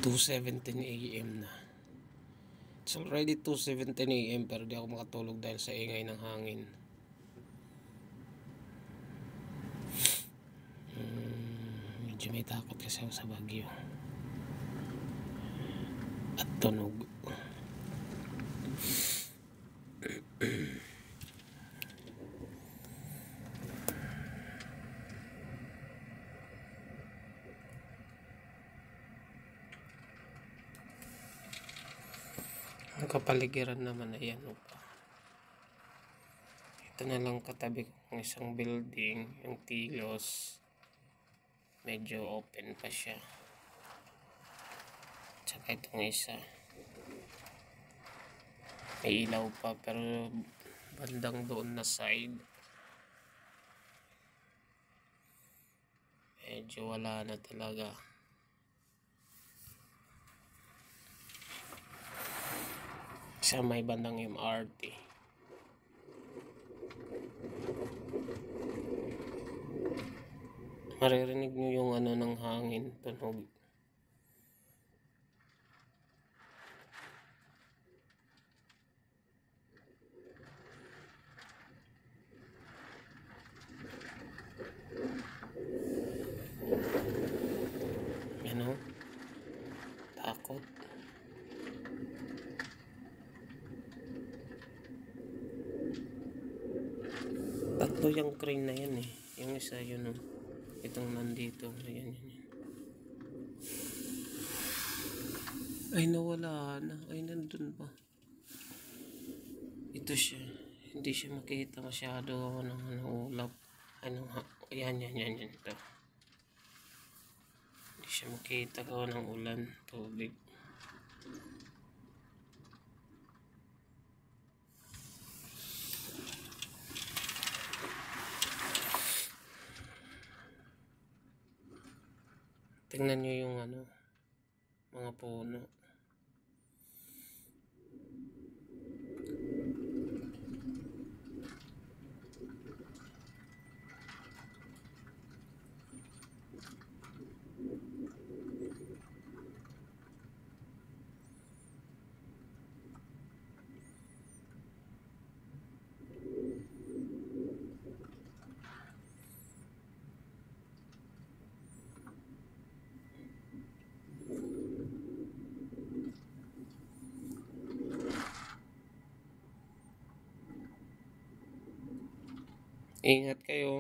2:17 AM na. It's already 2:17 AM pero di ako makatulog dahil sa ingay ng hangin. Medyo may takot kasi ako sa bagyo at tunog. Ang kapaligiran naman ay ano pa. Ito na lang katabi ko ng isang building, yung Tilos. Medyo open pa siya. Tsaka itong isa. May ilaw pa pero bandang doon na side. Medyo wala na talaga. Sa may bandang MRT. Maririnig nyo yung ano ng hangin, tunog. Ano? Takot. Tatlo yung crane na yan eh. Yung isa yun itong nandito. Ayan. Ay nawala na. Ay nandun pa. Ito siya. Hindi siya makita masyado ng ulap. Ayan. Ito. Hindi siya makita ko ng ulan. Tubig. Tingnan nyo yung mga puno. Ingat kayo.